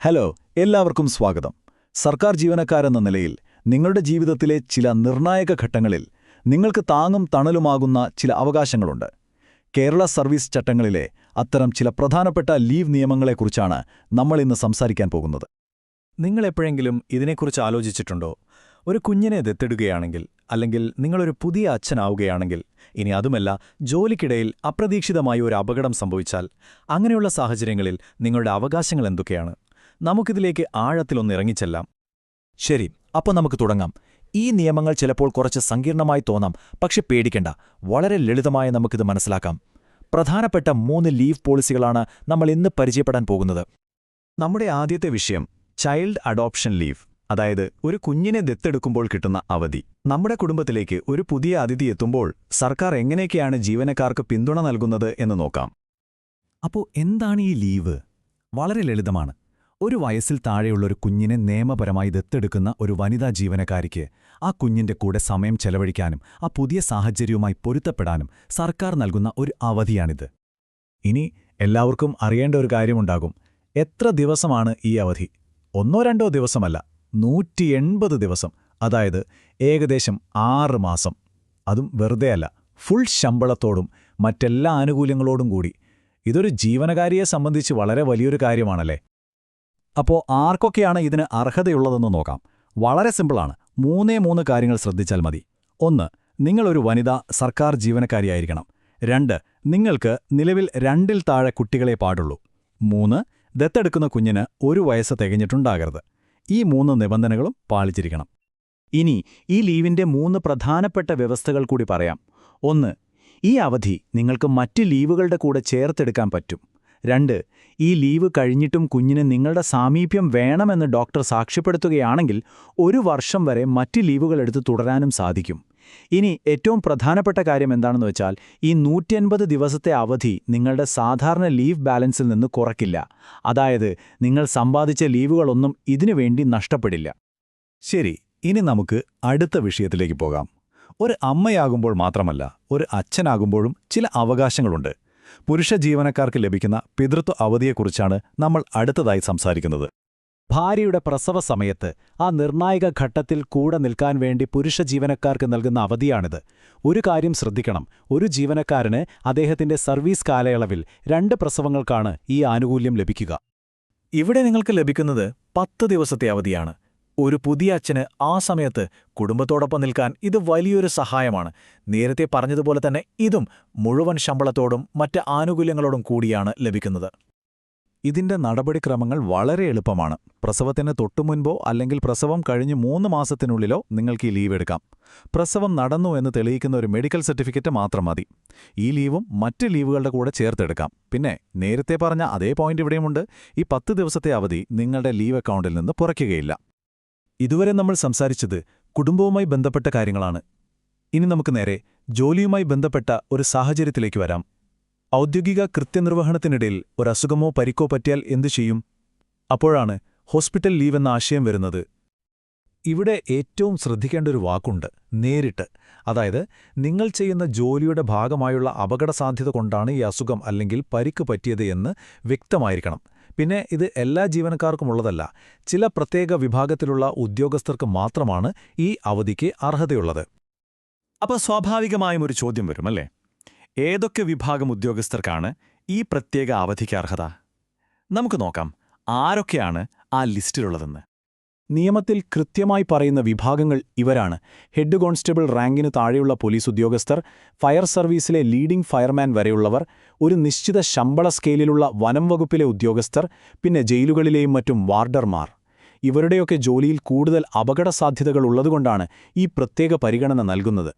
Hello, എല്ലാവർക്കും സ്വാഗതം. സർക്കാർ ജീവനക്കാരെന്ന നിലയിൽ നിങ്ങളുടെ ജീവിതത്തിലെ ചില നിർണായക ഘട്ടങ്ങളിൽ നിങ്ങൾക്ക് താങ്ങും തണലുമാകുന്ന ചില അവകാശങ്ങളുണ്ട്. കേരള സർവീസ് ചട്ടങ്ങളിലെ അത്തരം ചില പ്രധാനപ്പെട്ട ലീവ് നിയമങ്ങളെക്കുറിച്ചാണ് നമ്മൾ ഇന്ന് സംസാരിക്കാൻ പോകുന്നത്. നിങ്ങളെപ്പോഴെങ്കിലും ഇതിനെക്കുറിച്ച് ആലോചിച്ചിട്ടുണ്ടോ? ഒരു കുഞ്ഞിനെ ദത്തെടുക്കുകയാണെങ്കിൽ, അല്ലെങ്കിൽ നിങ്ങളൊരു പുതിയ അച്ഛനാവുകയാണെങ്കിൽ, ഇനി അതുമല്ല ജോലിക്കിടയിൽ അപ്രതീക്ഷിതമായി ഒരു അപകടം സംഭവിച്ചാൽ, അങ്ങനെയുള്ള സാഹചര്യങ്ങളിൽ നിങ്ങളുടെ അവകാശങ്ങൾ എന്തൊക്കെയാണ്? നമുക്കിതിലേക്ക് ആഴത്തിലൊന്നിറങ്ങിച്ചെല്ലാം. ശരി, അപ്പോൾ നമുക്ക് തുടങ്ങാം. ഈ നിയമങ്ങൾ ചിലപ്പോൾ കുറച്ച് സങ്കീർണമായി തോന്നാം, പക്ഷെ പേടിക്കണ്ട, വളരെ ലളിതമായി നമുക്കിത് മനസ്സിലാക്കാം. പ്രധാനപ്പെട്ട 3 ലീവ് പോളിസികളാണ് നമ്മൾ ഇന്ന് പരിചയപ്പെടാൻ പോകുന്നത്. നമ്മുടെ ആദ്യത്തെ വിഷയം ചൈൽഡ് അഡോപ്ഷൻ ലീവ്, അതായത് ഒരു കുഞ്ഞിനെ ദത്തെടുക്കുമ്പോൾ കിട്ടുന്ന അവധി. നമ്മുടെ കുടുംബത്തിലേക്ക് ഒരു പുതിയ അതിഥി എത്തുമ്പോൾ സർക്കാർ എങ്ങനെയൊക്കെയാണ് ജീവനക്കാർക്ക് പിന്തുണ നൽകുന്നത് എന്ന് നോക്കാം. അപ്പോൾ എന്താണ് ഈ ലീവ്? വളരെ ലളിതമാണ്. ഒരു വയസ്സിൽ താഴെയുള്ളൊരു കുഞ്ഞിനെ നിയമപരമായി ദത്തെടുക്കുന്ന ഒരു വനിതാ ജീവനക്കാരിക്ക് ആ കുഞ്ഞിന്റെ കൂടെ സമയം ചെലവഴിക്കാനും ആ പുതിയ സാഹചര്യവുമായി പൊരുത്തപ്പെടാനും സർക്കാർ നൽകുന്ന ഒരു അവധിയാണിത്. ഇനി എല്ലാവർക്കും അറിയേണ്ട ഒരു കാര്യമുണ്ടാകും. എത്ര ദിവസമാണ് ഈ അവധി? 1-2 ദിവസമല്ല, 180 ദിവസം, അതായത് ഏകദേശം 6 മാസം. അതും വെറുതെയല്ല, ഫുൾ ശമ്പളത്തോടും മറ്റെല്ലാ ആനുകൂല്യങ്ങളോടും കൂടി. ഇതൊരു ജീവനക്കാരിയെ സംബന്ധിച്ച് വളരെ വലിയൊരു കാര്യമാണല്ലേ. അപ്പോൾ ആർക്കൊക്കെയാണ് ഇതിന് അർഹതയുള്ളതെന്ന് നോക്കാം. വളരെ സിമ്പിളാണ്. 3 കാര്യങ്ങൾ ശ്രദ്ധിച്ചാൽ മതി. 1. നിങ്ങളൊരു വനിതാ സർക്കാർ ജീവനക്കാരിയായിരിക്കണം. 2. നിങ്ങൾക്ക് നിലവിൽ 2-ൽ താഴെ കുട്ടികളെ പാടുള്ളൂ. 3. ദത്തെടുക്കുന്ന കുഞ്ഞിന് 1 വയസ്സ് തികഞ്ഞിട്ടുണ്ടാകരുത്. ഈ 3 നിബന്ധനകളും പാലിച്ചിരിക്കണം. ഇനി ഈ ലീവിന്റെ 3 പ്രധാനപ്പെട്ട വ്യവസ്ഥകൾ കൂടി പറയാം. 1. ഈ അവധി നിങ്ങൾക്ക് മറ്റ് ലീവുകളുടെ കൂടെ ചേർത്തെടുക്കാൻ പറ്റും. 2. ഈ ലീവ് കഴിഞ്ഞിട്ടും കുഞ്ഞിന് നിങ്ങളുടെ സാമീപ്യം വേണമെന്ന് ഡോക്ടർ സാക്ഷ്യപ്പെടുത്തുകയാണെങ്കിൽ 1 വർഷം വരെ മറ്റ് ലീവുകൾ എടുത്ത് തുടരാനും സാധിക്കും. ഇനി ഏറ്റവും പ്രധാനപ്പെട്ട കാര്യം എന്താണെന്ന് വെച്ചാൽ, ഈ 180 ദിവസത്തെ അവധി നിങ്ങളുടെ സാധാരണ ലീവ് ബാലൻസിൽ നിന്ന് കുറയ്ക്കില്ല. അതായത് നിങ്ങൾ സമ്പാദിച്ച ലീവുകളൊന്നും ഇതിനുവേണ്ടി നഷ്ടപ്പെടില്ല. ശരി, ഇനി നമുക്ക് അടുത്ത വിഷയത്തിലേക്ക് പോകാം. ഒരു അമ്മയാകുമ്പോൾ മാത്രമല്ല, ഒരു അച്ഛനാകുമ്പോഴും ചില അവകാശങ്ങളുണ്ട്. പുരുഷ ജീവനക്കാർക്ക് ലഭിക്കുന്ന പിതൃത്വ അവധിയെക്കുറിച്ചാണ് നമ്മൾ അടുത്തതായി സംസാരിക്കുന്നത്. ഭാര്യയുടെ പ്രസവ സമയത്ത് ആ നിർണായക ഘട്ടത്തിൽ കൂടെ നിൽക്കാൻ വേണ്ടി പുരുഷ ജീവനക്കാർക്ക് നൽകുന്ന അവധിയാണിത്. ഒരു കാര്യം ശ്രദ്ധിക്കണം, ഒരു ജീവനക്കാരന് അദ്ദേഹത്തിന്റെ സർവീസ് കാലയളവിൽ 2 പ്രസവങ്ങൾക്കാണ് ഈ ആനുകൂല്യം ലഭിക്കുക. ഇവിടെ നിങ്ങൾക്ക് ലഭിക്കുന്നത് 10 ദിവസത്തെ അവധിയാണ്. ഒരു പുതിയ അച്ഛന് ആ സമയത്ത് കുടുംബത്തോടൊപ്പം നിൽക്കാൻ ഇത് വലിയൊരു സഹായമാണ്. നേരത്തെ പറഞ്ഞതുപോലെ തന്നെ ഇതും മുഴുവൻ ശമ്പളത്തോടും മറ്റ് ആനുകൂല്യങ്ങളോടും കൂടിയാണ് ലഭിക്കുന്നത്. ഇതിന്റെ നടപടിക്രമങ്ങൾ വളരെ എളുപ്പമാണ്. പ്രസവത്തിന് തൊട്ടുമുൻപോ അല്ലെങ്കിൽ പ്രസവം കഴിഞ്ഞ് 3 മാസത്തിനുള്ളിലോ നിങ്ങൾക്ക് ഈ ലീവ് എടുക്കാം. പ്രസവം നടന്നു എന്ന് തെളിയിക്കുന്ന ഒരു മെഡിക്കൽ സർട്ടിഫിക്കറ്റ് മാത്രം മതി. ഈ ലീവും മറ്റ് ലീവുകളുടെ കൂടെ ചേർത്തെടുക്കാം. പിന്നെ നേരത്തെ പറഞ്ഞ അതേ പോയിന്റ് ഇവിടെയുമുണ്ട്. ഈ 10 ദിവസത്തെ അവധി നിങ്ങളുടെ ലീവ് അക്കൗണ്ടിൽ നിന്ന് കുറയ്ക്കുകയില്ല. ഇതുവരെ നമ്മൾ സംസാരിച്ചത് കുടുംബവുമായി ബന്ധപ്പെട്ട കാര്യങ്ങളാണ്. ഇനി നമുക്ക് നേരെ ജോലിയുമായി ബന്ധപ്പെട്ട ഒരു സാഹചര്യത്തിലേക്ക് വരാം. ഔദ്യോഗിക കൃത്യനിർവഹണത്തിനിടയിൽ ഒരസുഖമോ പരിക്കോ പറ്റിയാൽ എന്തു ചെയ്യും? അപ്പോഴാണ് ഹോസ്പിറ്റൽ ലീവ് എന്ന ആശയം വരുന്നത്. ഇവിടെ ഏറ്റവും ശ്രദ്ധിക്കേണ്ട ഒരു വാക്കുണ്ട്, നേരിട്ട്. അതായത് നിങ്ങൾ ചെയ്യുന്ന ജോലിയുടെ ഭാഗമായുള്ള അപകടസാധ്യത കൊണ്ടാണ് ഈ അസുഖം അല്ലെങ്കിൽ പരിക്ക് പറ്റിയത് എന്ന് വ്യക്തമായിരിക്കണം. പിന്നെ ഇത് എല്ലാ ജീവനക്കാർക്കുമുള്ളതല്ല. ചില പ്രത്യേക വിഭാഗത്തിലുള്ള ഉദ്യോഗസ്ഥർക്ക് മാത്രമാണ് ഈ അവധിക്ക് അർഹതയുള്ളത്. അപ്പോൾ സ്വാഭാവികമായും ഒരു ചോദ്യം വരും, അല്ലേ? ഏതൊക്കെ വിഭാഗം ഉദ്യോഗസ്ഥർക്കാണ് ഈ പ്രത്യേക അവധിക്ക് അർഹത? നമുക്ക് നോക്കാം ആരൊക്കെയാണ് ആ ലിസ്റ്റിലുള്ളതെന്ന്. നിയമത്തിൽ കൃത്യമായി പറയുന്ന വിഭാഗങ്ങൾ ഇവരാണ്: ഹെഡ് കോൺസ്റ്റബിൾ റാങ്കിനു താഴെയുള്ള പോലീസ് ഉദ്യോഗസ്ഥർ, ഫയർ സർവീസിലെ ലീഡിംഗ് ഫയർമാൻ വരെയുള്ളവർ, ഒരു നിശ്ചിത ശമ്പള സ്കെയിലിലുള്ള വനം വകുപ്പിലെ ഉദ്യോഗസ്ഥർ, പിന്നെ ജയിലുകളിലെയും മറ്റും വാർഡർമാർ. ഇവരുടെയൊക്കെ ജോലിയിൽ കൂടുതൽ അപകടസാധ്യതകൾ ഉള്ളതുകൊണ്ടാണ് ഈ പ്രത്യേക പരിഗണന നൽകുന്നത്.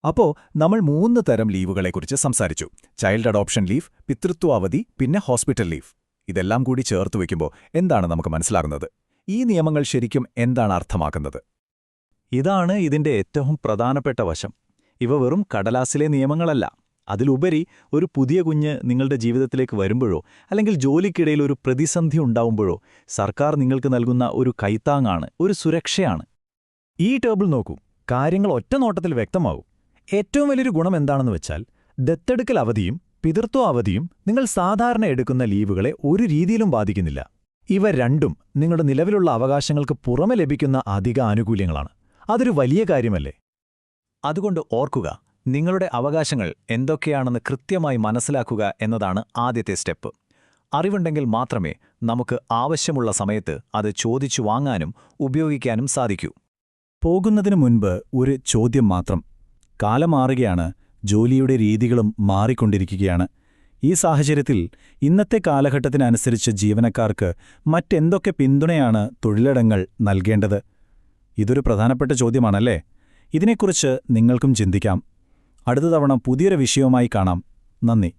അപ്പോൾ നമ്മൾ 3 തരം ലീവുകളെക്കുറിച്ച് സംസാരിച്ചു. ചൈൽഡ് അഡോപ്ഷൻ ലീവ്, പിതൃത്വ അവധി, പിന്നെ ഹോസ്പിറ്റൽ ലീവ്. ഇതെല്ലാം കൂടി ചേർത്ത് വയ്ക്കുമ്പോൾ എന്താണ് നമുക്ക് മനസ്സിലാകുന്നത്? ഈ നിയമങ്ങൾ ശരിക്കും എന്താണ് അർത്ഥമാക്കുന്നത്? ഇതാണ് ഇതിന്റെ ഏറ്റവും പ്രധാനപ്പെട്ട വശം. ഇവ വെറും കടലാസിലെ നിയമങ്ങളല്ല. അതിലുപരി ഒരു പുതിയ കുഞ്ഞ് നിങ്ങളുടെ ജീവിതത്തിലേക്ക് വരുമ്പോഴോ അല്ലെങ്കിൽ ജോലിക്കിടയിൽ ഒരു പ്രതിസന്ധി ഉണ്ടാവുമ്പോഴോ സർക്കാർ നിങ്ങൾക്ക് നൽകുന്ന ഒരു കൈത്താങ്ങാണ്, ഒരു സുരക്ഷയാണ്. ഈ ടേബിൾ നോക്കൂ, കാര്യങ്ങൾ ഒറ്റ നോട്ടത്തിൽ വ്യക്തമാവും. ഏറ്റവും വലിയൊരു ഗുണം എന്താണെന്ന് വെച്ചാൽ, ദത്തെടുക്കൽ അവധിയും പിതൃത്വ അവധിയും നിങ്ങൾ സാധാരണ എടുക്കുന്ന ലീവുകളെ ഒരു രീതിയിലും ബാധിക്കുന്നില്ല. ഇവ രണ്ടും നിങ്ങളുടെ നിലവിലുള്ള അവകാശങ്ങൾക്ക് പുറമെ ലഭിക്കുന്ന അധിക ആനുകൂല്യങ്ങളാണ്. അതൊരു വലിയ കാര്യമല്ലേ? അതുകൊണ്ട് ഓർക്കുക, നിങ്ങളുടെ അവകാശങ്ങൾ എന്തൊക്കെയാണെന്ന് കൃത്യമായി മനസ്സിലാക്കുക എന്നതാണ് ആദ്യത്തെ സ്റ്റെപ്പ്. അറിവുണ്ടെങ്കിൽ മാത്രമേ നമുക്ക് ആവശ്യമുള്ള സമയത്ത് അത് ചോദിച്ചു വാങ്ങാനും ഉപയോഗിക്കാനും സാധിക്കൂ. പോകുന്നതിനു മുൻപ് ഒരു ചോദ്യം മാത്രം. കാലം മാറുകയാണ്, ജോലിയുടെ രീതികളും മാറിക്കൊണ്ടിരിക്കുകയാണ്. ഈ സാഹചര്യത്തിൽ ഇന്നത്തെ കാലഘട്ടത്തിനനുസരിച്ച് ജീവനക്കാർക്ക് മറ്റെന്തൊക്കെ പിന്തുണയാണ് തൊഴിലിടങ്ങൾ നൽകേണ്ടത്? ഇതൊരു പ്രധാനപ്പെട്ട ചോദ്യമാണല്ലേ? ഇതിനെക്കുറിച്ച് നിങ്ങൾക്കും ചിന്തിക്കാം. അടുത്ത തവണ പുതിയൊരു വിഷയവുമായി കാണാം. നന്ദി.